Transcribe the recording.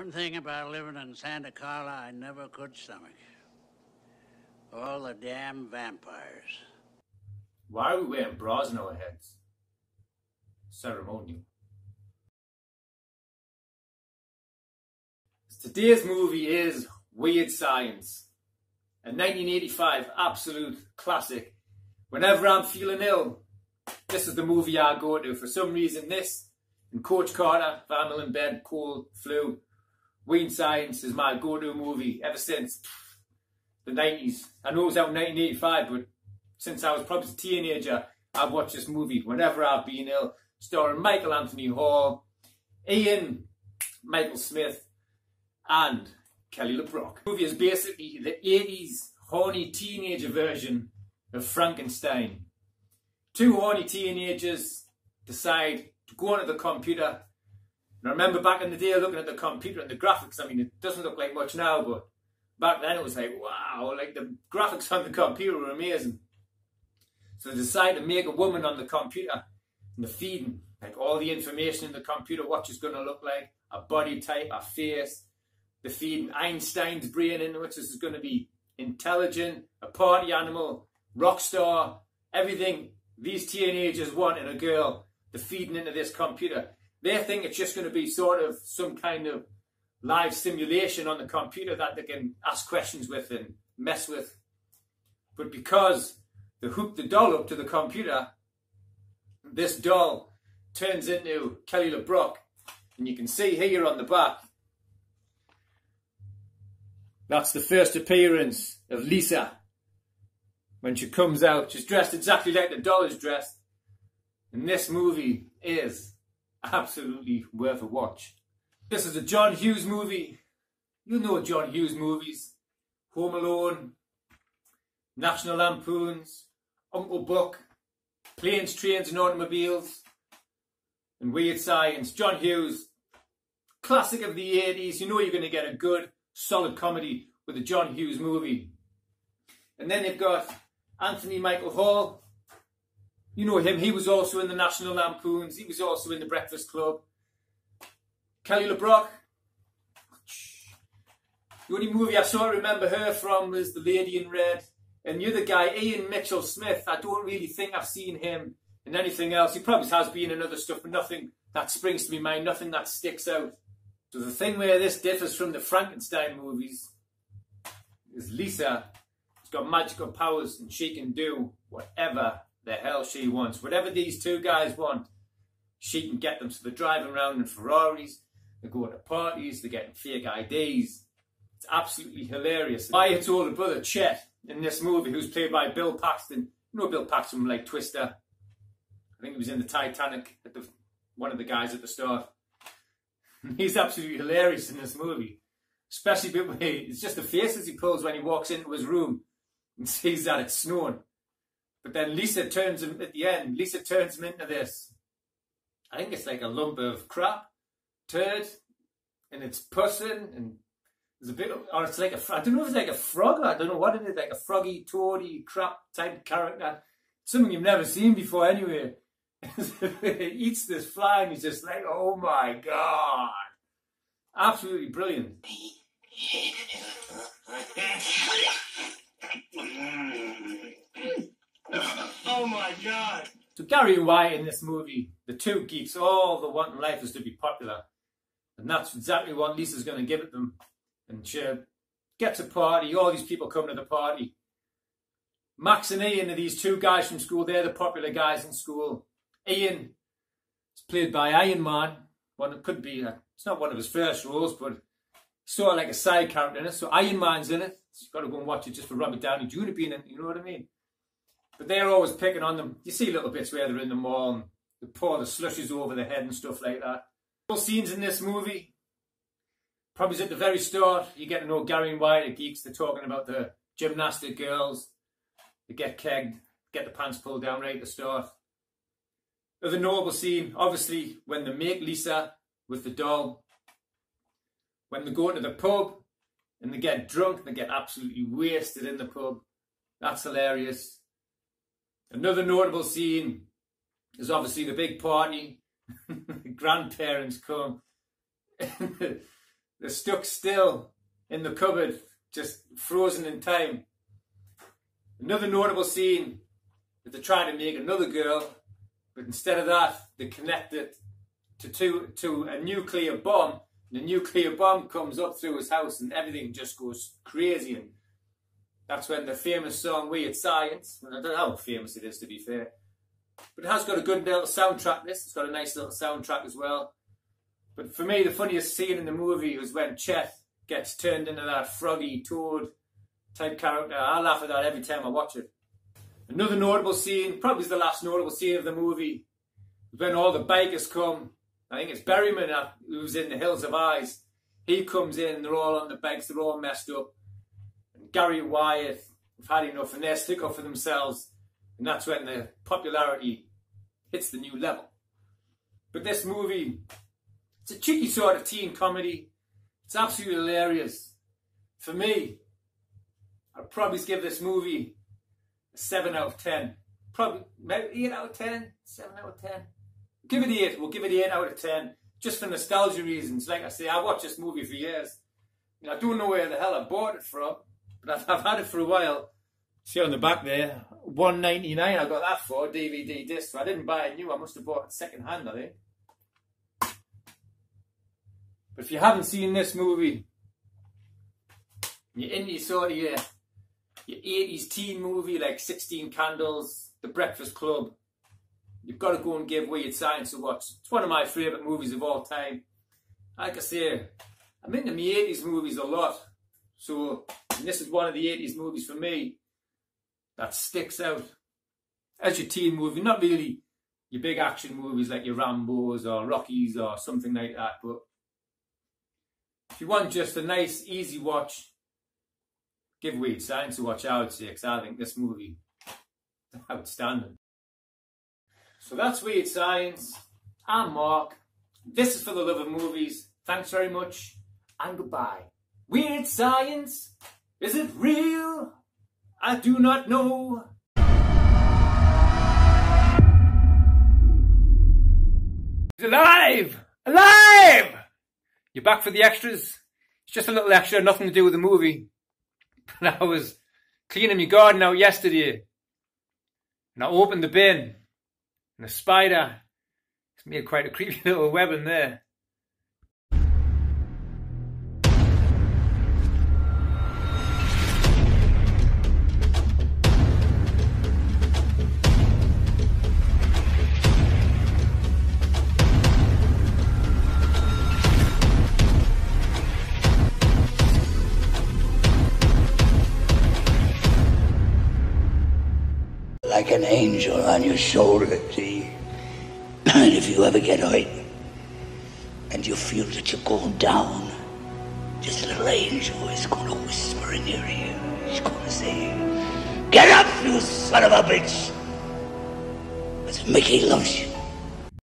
One thing about living in Santa Carla I never could stomach. All the damn vampires. Why are we wearing bras on our heads? Ceremonial. Today's movie is Weird Science, a 1985 absolute classic. Whenever I'm feeling ill, this is the movie I go to. For some reason, this and Coach Carter, if I'm ill in bed, cold, flu, Weird Science is my go-to movie ever since the 90s. I know it was out in 1985, but since I was probably a teenager, I've watched this movie whenever I've been ill. Starring Michael Anthony Hall, Ian Michael Smith, and Kelly Lebrock. The movie is basically the 80s horny teenager version of Frankenstein. Two horny teenagers decide to go onto the computer. And I remember back in the day looking at the computer and the graphics. I mean, it doesn't look like much now, but back then it was like, wow, like the graphics on the computer were amazing. So they decide to make a woman on the computer and they're feeding like all the information in the computer, what she's going to look like, a body type, a face. They're feeding Einstein's brain into it, so this is going to be intelligent, a party animal, rock star, everything these teenagers want in a girl. They're feeding into this computer. They think it's just going to be sort of some kind of live simulation on the computer that they can ask questions with and mess with. But because they hook the doll up to the computer, this doll turns into Kelly Lebrock. And you can see here on the back, that's the first appearance of Lisa. When she comes out, she's dressed exactly like the doll is dressed. And this movie is absolutely worth a watch. This is a John Hughes movie. You know John Hughes movies. Home Alone, National Lampoons, Uncle Buck, Planes, Trains and Automobiles, and Weird Science. John Hughes, classic of the 80s. You know you're going to get a good, solid comedy with a John Hughes movie. And then you've got Anthony Michael Hall. You know him, he was also in the National Lampoons. He was also in The Breakfast Club. Kelly Lebrock. The only movie I sort of remember her from was The Lady in Red. And the other guy, Ian Mitchell Smith, I don't really think I've seen him in anything else. He probably has been in other stuff, but nothing that springs to my mind, nothing that sticks out. So the thing where this differs from the Frankenstein movies is Lisa has got magical powers and she can do whatever the hell she wants. Whatever these two guys want, she can get them. So they're driving around in Ferraris, they're going to parties, they're getting fake IDs. It's absolutely hilarious. Wyatt's older brother, Chet, in this movie, who's played by Bill Paxton. You know Bill Paxton from like Twister. I think he was in the Titanic, one of the guys at the start. He's absolutely hilarious in this movie. Especially it's just the faces he pulls when he walks into his room and sees that it's snowing. But then Lisa turns him, at the end, Lisa turns him into this, I think it's like a lump of crap, turd, and it's pussing, and there's a bit of, or it's like I don't know if it's like a frog, I don't know what it is, like a froggy, toady, crap type character. Something you've never seen before anyway. He eats this fly and he's just like, oh my God. Absolutely brilliant. Oh my God. So Gary and Wyatt in this movie, the two geeks, all they want in life is to be popular. And that's exactly what Lisa's going to give it them. And she gets a party, all these people come to the party. Max and Ian are these two guys from school, they're the popular guys in school. Ian is played by Iron Man. It could be, it's not one of his first roles, but sort of like a side character in it. So Iron Man's in it. So you've got to go and watch it just for Robert Downey Jr. being in it, you know what I mean? But they're always picking on them. You see little bits where they're in the mall and they pour the slushes over their head and stuff like that. All scenes in this movie, probably at the very start, you get to know Gary and Wyatt, the geeks. They're talking about the gymnastic girls. They get kegged, get the pants pulled down right at the start. The notable scene, obviously, when they make Lisa with the doll, when they go to the pub and they get drunk, they get absolutely wasted in the pub. That's hilarious. Another notable scene is obviously the big party. The grandparents come. They're stuck still in the cupboard, just frozen in time. Another notable scene that they're trying to make another girl, but instead of that, they connect it to a nuclear bomb. The nuclear bomb comes up through his house and everything just goes crazy. And that's when the famous song Weird Science, and I don't know how famous it is to be fair, but it has got a good little soundtrack. It's got a nice little soundtrack as well. But for me, the funniest scene in the movie was when Chet gets turned into that froggy toad type character. I laugh at that every time I watch it. Another notable scene, probably the last notable scene of the movie, when all the bikers come. I think it's Berryman who's in the Hills of Eyes. He comes in, they're all on the bikes, they're all messed up. And Gary and Wyatt have had enough and they stick up for themselves. And that's when the popularity hits the new level. But this movie, it's a cheeky sort of teen comedy. It's absolutely hilarious. For me, I'd probably give this movie a 7 out of 10. Probably maybe 8 out of 10, 7 out of 10. Give it 8. We'll give it 8 out of 10. Just for nostalgia reasons. Like I say, I watched this movie for years. You know, I don't know where the hell I bought it from, but I've had it for a while. See on the back there, $1.99 I got that for, DVD disc. So I didn't buy it new, I must have bought it second hand, I think. But if you haven't seen this movie, you're into sort of your 80s teen movie like 16 Candles, The Breakfast Club, you've got to go and give Weird Science a watch. It's one of my favourite movies of all time. Like I say, I'm into my 80s movies a lot. So, and this is one of the 80s movies for me that sticks out as your teen movie. Not really your big action movies like your Rambos or Rockies or something like that. But if you want just a nice, easy watch, give Weird Science a watch, I would say, because I think this movie is outstanding. So that's Weird Science. I'm Mark. This is For the Love of Movies. Thanks very much and goodbye. Weird Science? Is it real? I do not know. He's alive! Alive! You're back for the extras? It's just a little extra, nothing to do with the movie. But I was cleaning my garden out yesterday and I opened the bin. And a spider, it's made quite a creepy little web in there. Like an angel on your shoulder, see? And if you ever get hurt and you feel that you're going down, this little angel is going to whisper in your ear. He's going to say, "Get up, you son of a bitch! Because Mickey loves you."